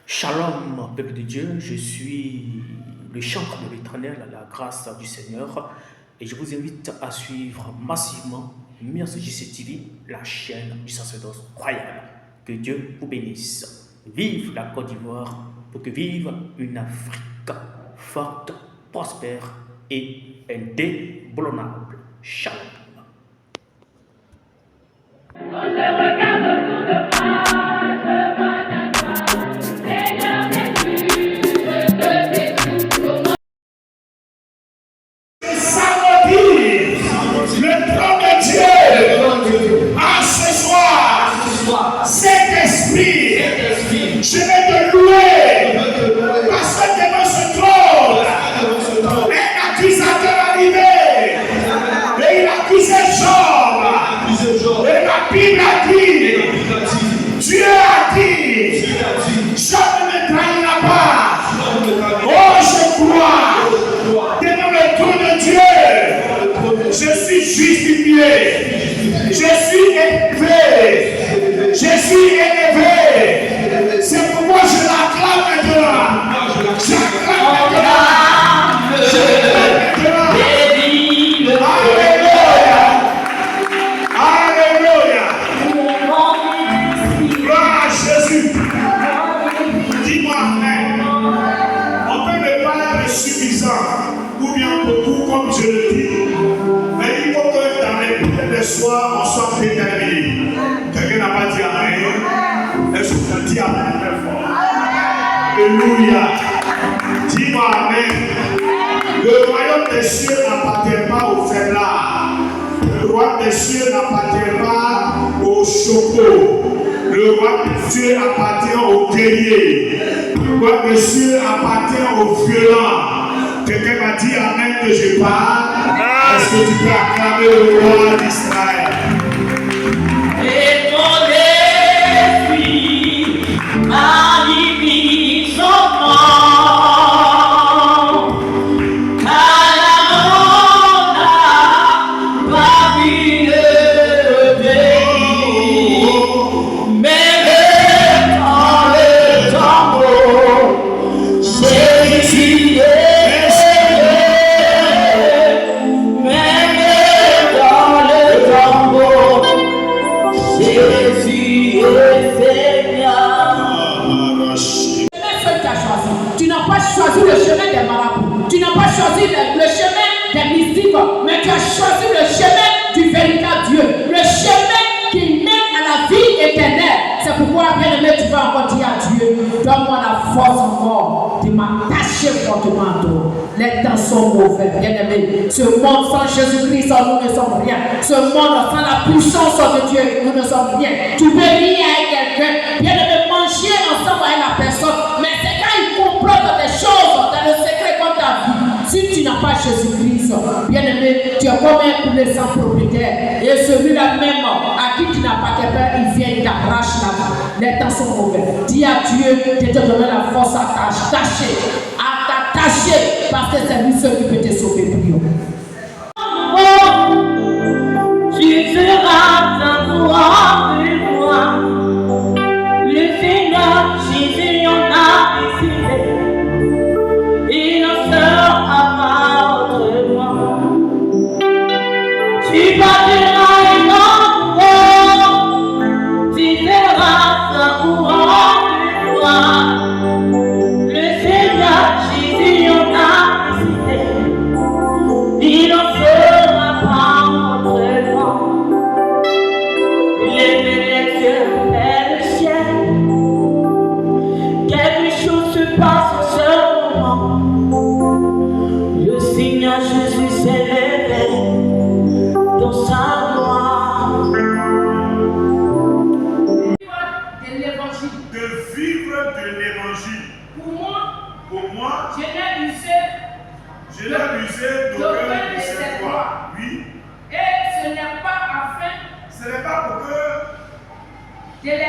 Shalom, peuple de Dieu, je suis le chantre de l'Éternel à la grâce du Seigneur et je vous invite à suivre massivement MircJC TV, la chaîne du sacerdoce royal. Que Dieu vous bénisse. Vive la Côte d'Ivoire pour que vive une Afrique forte, prospère et indéboulonnable. Shalom. Je vais te louer parce que devant ce trône, un accusateur arrivé et il accusait Job. Et la Bible a dit, Dieu a dit, Job ne me trahira pas. Oh, je crois devant le trône de Dieu, je suis justifié, je suis élevé, je suis élevé. C'est pourquoi je l'acclame maintenant. J'acclame maintenant. Alléluia. Alléluia. Gloire à Jésus. Dis-moi Amen. On peut ne pas être suffisant ou bien beaucoup comme je le dis. Mais il faut que dans les prières de soir, on soit déterminé. Quelqu'un n'a pas dit Amen. Est-ce que tu as dit Amen très fort? Alléluia. Dis-moi Amen. Le royaume des cieux n'appartient pas aux faiblards. Le royaume des cieux n'appartient pas aux chocos. Le royaume des cieux appartient aux guerriers. Le royaume des cieux appartient aux violents. Quelqu'un m'a dit Amen que je parle. Est-ce que tu peux acclamer le roi d'Israël? Mais tu as choisi le chemin du véritable Dieu, le chemin qui mène à la vie éternelle. C'est pourquoi, bien aimé, tu vas encore dire à Dieu, donne-moi la force encore de m'attacher fortement à toi. Les temps sont mauvais, bien aimé. Ce monde sans Jésus-Christ, nous ne sommes rien. Ce monde sans la puissance de Dieu, nous ne sommes rien. Tu peux lier avec quelqu'un, bien aimé, manger ensemble avec la personne, mais c'est quand il complote des choses dans le secret comme ta vie. Si tu n'as pas Jésus-Christ, bien aimé, tu es comme un poulet sans propriétaire. Et celui-là même à qui tu n'appartiens pas, il vient, il t'arrache la vie. Les temps sont mauvais. Dis à Dieu de te donner la force à t'attacher. Parce que c'est lui seul qui peut te sauver. Prions. Tu seras un roi de moi. Le Seigneur Jésus en a décidé. Il en sera pas autrement. Tu bâtiras un enfant. Tu seras un roi de moi. Le Seigneur Jésus en a décidé. Il en sera pas autrement. Les cieux et le ciel. Quelque chose se passe en ce moment. Le Seigneur Jésus s'est levé dans sa gloire. De l'évangile. De vivre de l'évangile. Pour moi, je l'ai usé d'aucun de ses droits. Oui. Et ce n'est pas afin Ce n'est pas pour que de les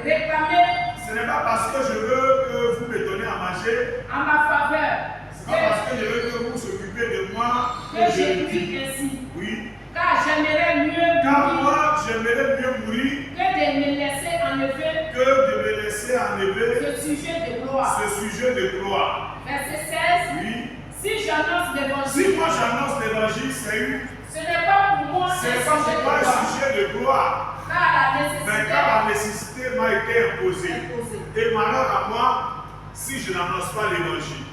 réclamer ce n'est pas parce que je veux que vous me donnez à manger. en ma faveur. C'est pas parce que je veux que vous vous occupez de moi Que je dis ainsi. Oui. Car j'aimerais mieux Car mourir moi, j'aimerais mieux mourir que de me laisser enlever que de me laisser laisser enlever ce sujet de gloire. ce sujet de gloire. Verset 16. Oui. Si j'annonce Si l'évangile, moi j'annonce l'évangile, ce n'est pas pour moi un c'est sujet pas de pour moi gloire. un sujet de gloire. Car la Mais nécessité quand la nécessité m'a été imposée, imposée. et malheur à moi si je n'annonce pas l'évangile.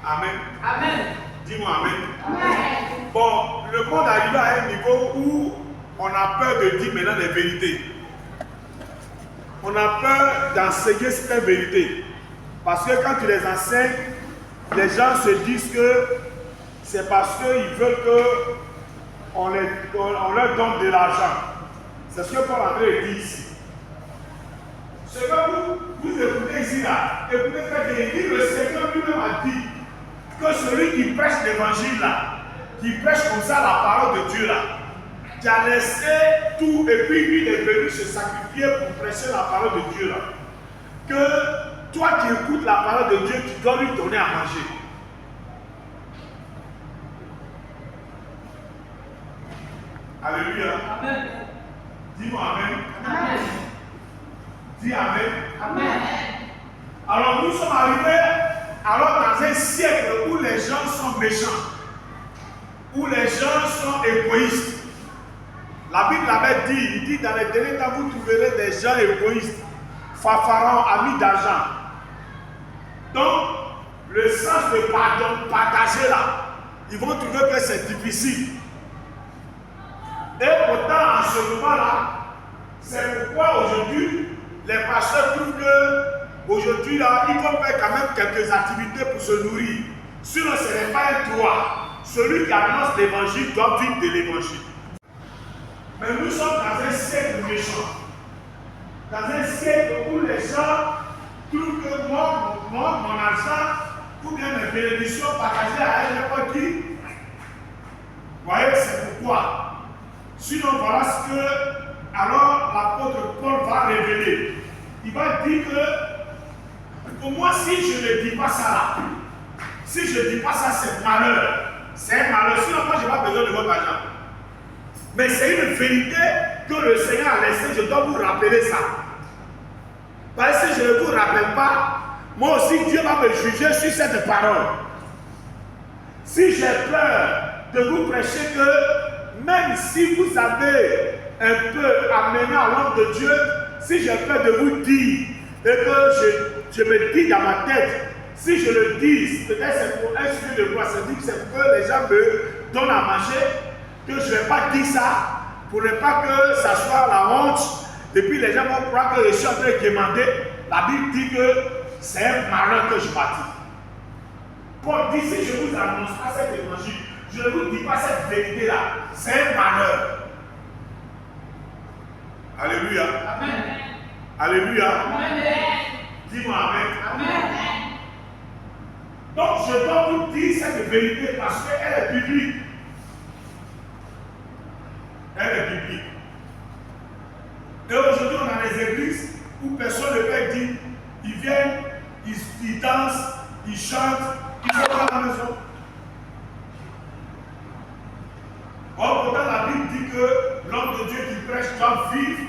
Amen. Amen. Dis-moi Amen. Amen. Bon, le monde arrive à un niveau où on a peur de dire maintenant les vérités. On a peur d'enseigner certaines vérités. Parce que quand tu les enseignes, les gens se disent que c'est parce qu'ils veulent qu'on leur donne de l'argent. C'est ce que Paul André dit ici. Ce que vous écoutez ici, là, écoutez très bien, il dit, le Seigneur lui-même a dit que celui qui prêche l'évangile, là, qui prêche comme ça la parole de Dieu, là, qui a laissé tout et puis lui il est venu se sacrifier pour prêcher la parole de Dieu, là, que toi qui écoutes la parole de Dieu, tu dois lui donner à manger. Alléluia. Amen. Dis-moi Amen. Amen. Dis Amen. Amen. Alors nous sommes arrivés dans un siècle où les gens sont méchants, où les gens sont égoïstes. La Bible l'avait dit, il dit dans les derniers temps vous trouverez des gens égoïstes, fanfarons, amis d'argent. Donc le sens de partager là, ils vont trouver que c'est difficile. Et pourtant en ce moment-là, c'est pourquoi aujourd'hui les pasteurs trouvent que aujourd'hui là, ils vont faire quand même quelques activités pour se nourrir. Sinon ce n'est pas un droit. Celui qui annonce l'évangile doit vivre de l'évangile. Mais nous sommes dans un siècle méchant. Dans un siècle où les gens trouvent que moi, mon argent, ou bien mes bénédictions partagées à n'importe qui. Vous voyez, c'est pourquoi. Sinon, voilà ce que alors l'apôtre Paul va révéler. Il va dire que pour moi, si je ne dis pas ça là, si je ne dis pas ça, c'est malheur. C'est un malheur. Sinon, moi, je n'ai pas besoin de votre argent. Mais c'est une vérité que le Seigneur a laissée. Je dois vous rappeler ça. Parce que si je ne vous rappelle pas, moi aussi, Dieu va me juger sur cette parole. Si j'ai peur de vous prêcher que même si vous avez un peu amené à l'homme de Dieu, si j'ai peur de vous dire et que je me dis dans ma tête, si je le dis, peut-être c'est pour un sujet de gloire, c'est pour que les gens me donnent à manger, que je ne vais pas dire ça, pour ne pas que ça soit la honte, et puis les gens vont croire que je suis en train de demander. La Bible dit que c'est un malheur que je bâtis. Paul dit, si je ne vous annonce pas cet évangile, je ne vous dis pas cette vérité-là, c'est un malheur. Alléluia. Amen. Alléluia. Amen. Dis-moi Amen. Amen. Donc je dois vous dire cette vérité parce qu'elle est biblique. Elle est biblique. Et aujourd'hui, on a des églises où personne ne peut dire, ils viennent, ils dansent, ils chantent, ils sont à la maison. Or, pourtant, la Bible dit que l'homme de Dieu qui prêche doit vivre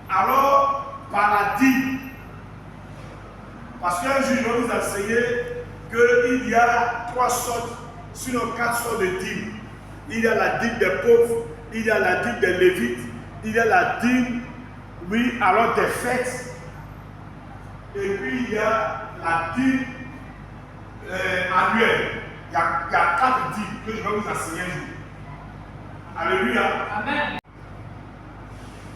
alors par la dîme. Parce qu'un jour, je vais vous enseigner qu'il y a 3 sortes, sinon 4 sortes de dîmes. Il y a la dîme des pauvres, il y a la dîme des lévites, il y a la dîme, oui, alors des fêtes. Et puis il y a la dîme annuelle. Il y a 4 dîmes que je vais vous enseigner un jour. Alléluia. Amen.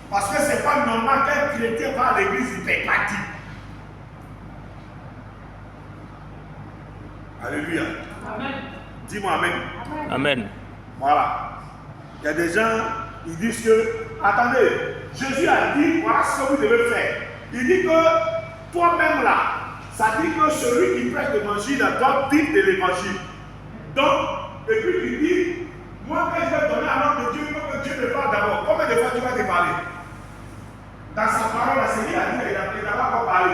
Parce que ce n'est pas normal qu'un chrétien va à l'église, il ne paye pas dîme. Alléluia. Amen. Dis-moi Amen. Amen. Voilà. Il y a des gens, ils disent que, attendez, Jésus a dit, voilà ce que vous devez faire. Il dit que toi-même là, ça dit que celui qui prêche l'évangile doit vivre de l'évangile. Donc, et puis il dit, moi quand je vais donner à l'homme de Dieu, il faut que Dieu me parle d'abord. Combien de fois tu vas te parler? Dans sa parole, la Seigneur a dit qu'il n'a pas encore parlé.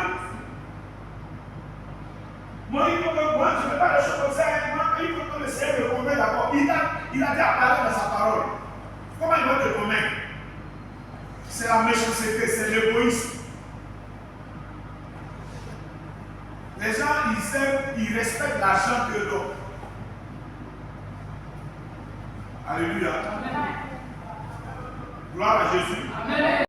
Moi, il faut que moi, je ne fais pas les choses comme ça. Moi, il faut que le Seigneur me convainc d'abord. Il a déjà parlé dans sa parole. Comment il va te convaincre? C'est la méchanceté, c'est l'égoïsme. ils respectent l'argent que l'on. Alléluia. Gloire à Jésus.